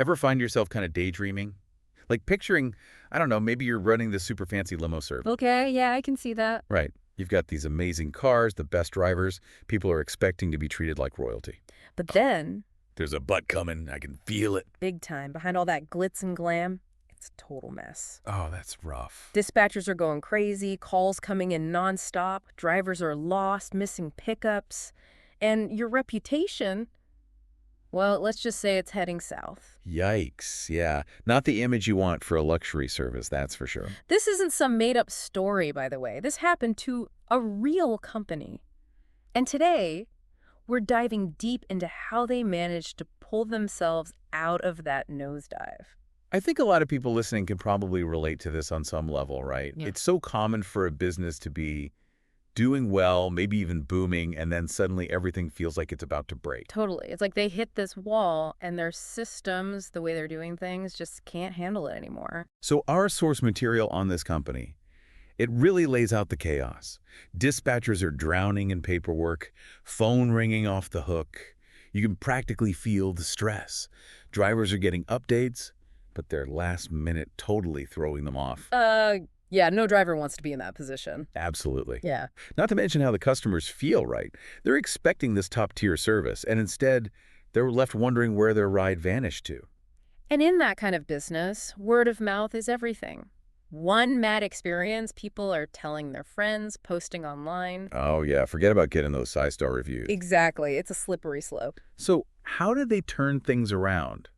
Ever find yourself kind of daydreaming? Like picturing, I don't know, maybe you're running this super fancy limo service. Okay, yeah, I can see that. Right. You've got these amazing cars, the best drivers. People are expecting to be treated like royalty. But then, There's a butt coming. I can feel it. big time, behind all that glitz and glam, it's a total mess. Oh, that's rough. Dispatchers are going crazy, calls coming in nonstop, drivers are lost, missing pickups, and your reputation, well, let's just say it's heading south. Yikes. Yeah. Not the image you want for a luxury service, that's for sure. This isn't some made-up story, by the way. This happened to a real company. And today, we're diving deep into how they managed to pull themselves out of that nosedive. I think a lot of people listening can probably relate to this on some level, right? Yeah. It's so common for a business to be doing well, maybe even booming, and then suddenly everything feels like it's about to break. Totally. It's like they hit this wall and their systems, the way they're doing things, just can't handle it anymore. So our source material on this company, it really lays out the chaos. Dispatchers are drowning in paperwork, phone ringing off the hook. You can practically feel the stress. Drivers are getting updates, but they're last minute totally throwing them off. Yeah, no driver wants to be in that position. Absolutely. Yeah. Not to mention how the customers feel, right? They're expecting this top-tier service, and instead, they're left wondering where their ride vanished to. And in that kind of business, word of mouth is everything. One mad experience, people are telling their friends, posting online. Oh, yeah, forget about getting those 5-star reviews. Exactly. It's a slippery slope. So how did they turn things around?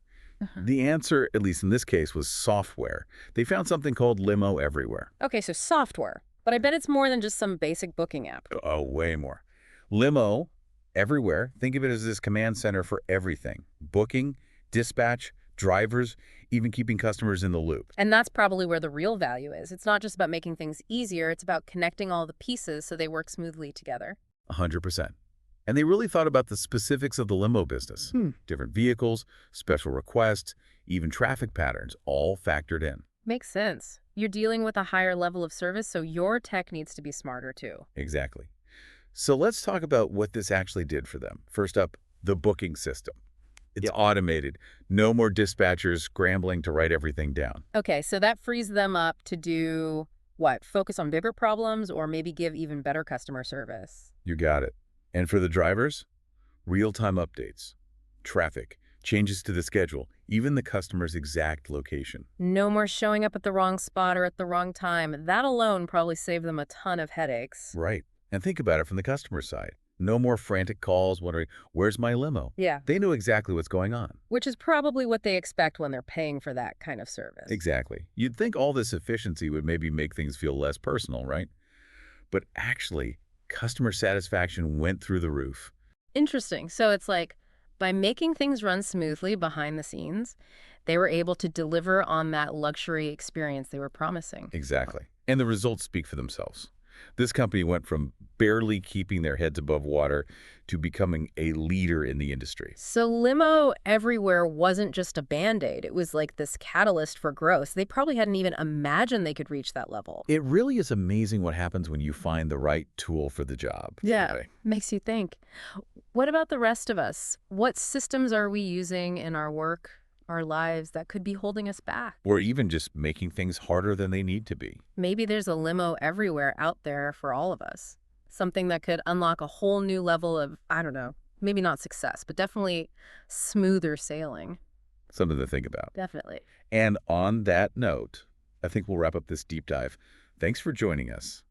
The answer, at least in this case, was software. They found something called Limo Everywhere. Okay, so software. But I bet it's more than just some basic booking app. Oh, way more. Limo Everywhere, think of it as this command center for everything. Booking, dispatch, drivers, even keeping customers in the loop. And that's probably where the real value is. It's not just about making things easier, it's about connecting all the pieces so they work smoothly together. 100%. And they really thought about the specifics of the limo business. Different vehicles, special requests, even traffic patterns, all factored in. Makes sense. You're dealing with a higher level of service, so your tech needs to be smarter too. Exactly. So let's talk about what this actually did for them. First up, the booking system. It's automated. No more dispatchers scrambling to write everything down. Okay, so that frees them up to do what? Focus on bigger problems or maybe give even better customer service. You got it. And for the drivers, real-time updates, traffic, changes to the schedule, even the customer's exact location. No more showing up at the wrong spot or at the wrong time. That alone probably saved them a ton of headaches. Right. And think about it from the customer side. No more frantic calls wondering, where's my limo? Yeah, They know exactly what's going on. which is probably what they expect when they're paying for that kind of service. Exactly. You'd think all this efficiency would maybe make things feel less personal, right? But actually, customer satisfaction went through the roof. Interesting. So it's like by making things run smoothly behind the scenes, they were able to deliver on that luxury experience they were promising. Exactly. And the results speak for themselves. This company went from barely keeping their heads above water to becoming a leader in the industry. So Limo Everywhere wasn't just a Band-Aid. It was like this catalyst for growth. They probably hadn't even imagined they could reach that level. It really is amazing what happens when you find the right tool for the job. Yeah, Okay. makes you think. What about the rest of us? What systems are we using in our work, our lives that could be holding us back? Or even just making things harder than they need to be. Maybe there's a limo everywhere out there for all of us. Something that could unlock a whole new level of, I don't know, maybe not success, but definitely smoother sailing. Something to think about. Definitely. And on that note, I think we'll wrap up this deep dive. Thanks for joining us.